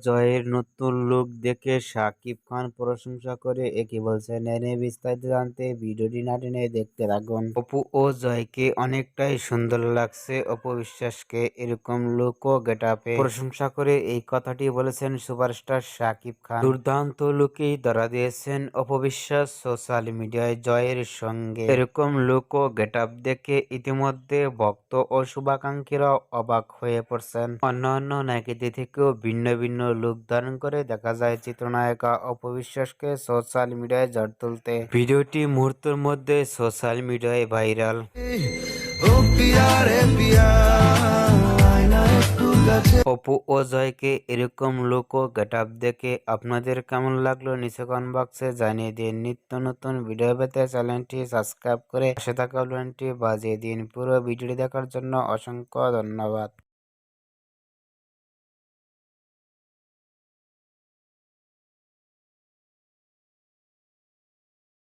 জয়ের নতুন লুক দেখে শাকিব খান প্রশংসা করে কি বলছেন এ নিয়ে বিস্তারিত জানতে ভিডিওটি না টেনে দেখতে থাকুন। অপু ও জয়কে অনেকটাই সুন্দর লাগছে। অপু বিশ্বাসকে এরকম লুক ও গেটআপে প্রশংসা করে এই কথাটি বলেছেন সুপারস্টার শাকিব খান। দুর্দান্ত লুকেই ধরা দিয়েছেন অপু বিশ্বাস সোশ্যাল মিডিয়ায়। জয়ের সঙ্গে এরকম লুক ও গেটআপ দেখে ইতিমধ্যে ভক্ত ও শুভাকাঙ্ক্ষীরাও অবাক হয়ে পড়ছেন। অন্যান্য নায়িকাদের থেকেও ভিন্ন ভিন্ন লুক ধারণ করে দেখা যায় চিত্রনায়িকা অপু বিশ্বাসকে সোশ্যাল মিডিয়ায় ঝড় তুলতে। ভিডিওটি মুহূর্তের মধ্যে সোশ্যাল মিডিয়ায় ভাইরাল। অপু ও জয়কে এরকম লুক ও গেটআপ দেখে আপনাদের কেমন লাগলো নিচে কমেন্ট বক্সে জানিয়ে দিন। নিত্য নতুন ভিডিও পেতে চ্যানেলটি সাবস্ক্রাইব করে পাশে থাকা বেলটি বাজিয়ে দিন। পুরো ভিডিওটি দেখার জন্য অসংখ্য ধন্যবাদ।